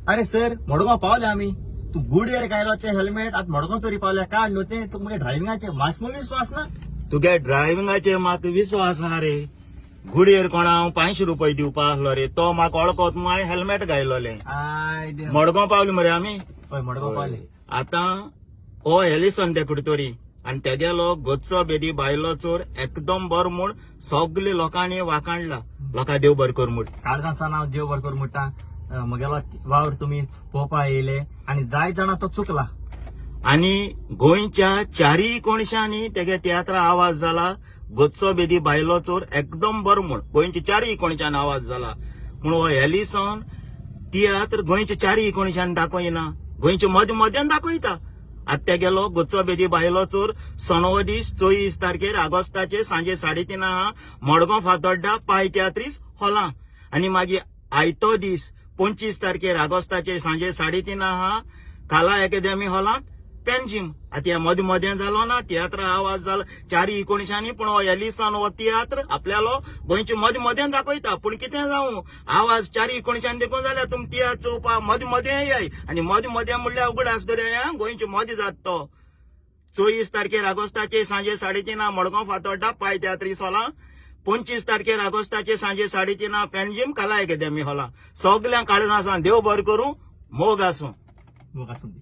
अरे सर मडगांव पावले आम्ही. तू गुडयेर गायलोचे हेल्मेट आता मडगांव तरी पावल्या काढ न्हू ते तुमगे ड्रायव्हिंगाचे मास्क विश्वास ना. तुगे ड्रायव्हिंगाचे म्हाका विश्वास आहा रे. गुडयेर कोणा हांव 500 रुपये दिवपा आसलो रे. तो म्हाका वळखत माय हेल्मेट घायलोले. आय देव. मडगांव पावले मरे आमी. हय मडगांव पावले. आता हो एलिसन ते कुठतरी आणि तेगेलो गोचो बेदी बायलो चोर एकदम बर म्हूण सगळे लोकांनी वाखाणला. लोकां देव बर कर म्हूण. काळजासान हांव देव बरें करूं म्हणटा. म्हगेलो वावर तुमी पळोवपा येयले आनी जाय जाणां तो चुकला. आणि गोंयच्या चारय कोणशांनी तेगे तियात्रा आवाज जाला. गोचो बेदी बायलो चोर एकदम बर म्हूण गोंयच्या चारय कोणशान आवाज जाला. म्हणून हो एलिसन तियात्र गोंयच्या चारय कोणशान दाखयना, गोंयच्या मध्य मध्यान दाखयता. आता तेगेलो गोचो बेदी बायलो चोर सोनवो दीस 24 तारखेर ऑगस्टाचे सांजे 3:30 मडगांव फातोड्डा पाय तियात्रीस हॉलां. आणि मागीर आयतो दीस 25 तारखेर ऑगस्टाचे सांजे 3:30 काला अकॅडमी हॉलांत पेन्जिम. आता या मध्य मध्यान जालो ना तियात्र आवाज जाला चारय कोणशांनी. पूण हो एलिसन हो तियात्र आपल्यालो गोंयच्या मध्य मध्यान दाखयता. पूण कितें जावं आवाज चारय कोणशांनी देखून जाल्यार तुमी तियात्र चोवपा मध्य मध्यान येयाय. आणि मध्य मध्यान म्हणल्यार उगडास दर्या गोंयचे मध्य जाता तो. 24 तारखेर ऑगस्टाचे सांजे 3:30 मडगांव फातोड्डा पाय तियात्रीस हॉलां. 25 तारखेर ऑगस्टाचे सांजे 3:30 पेन्जिम कला अकॅडमी हॉलां. सगळ्यांक काळजां देव बरें करूं. मोग आसूं. मोग आसूं दी.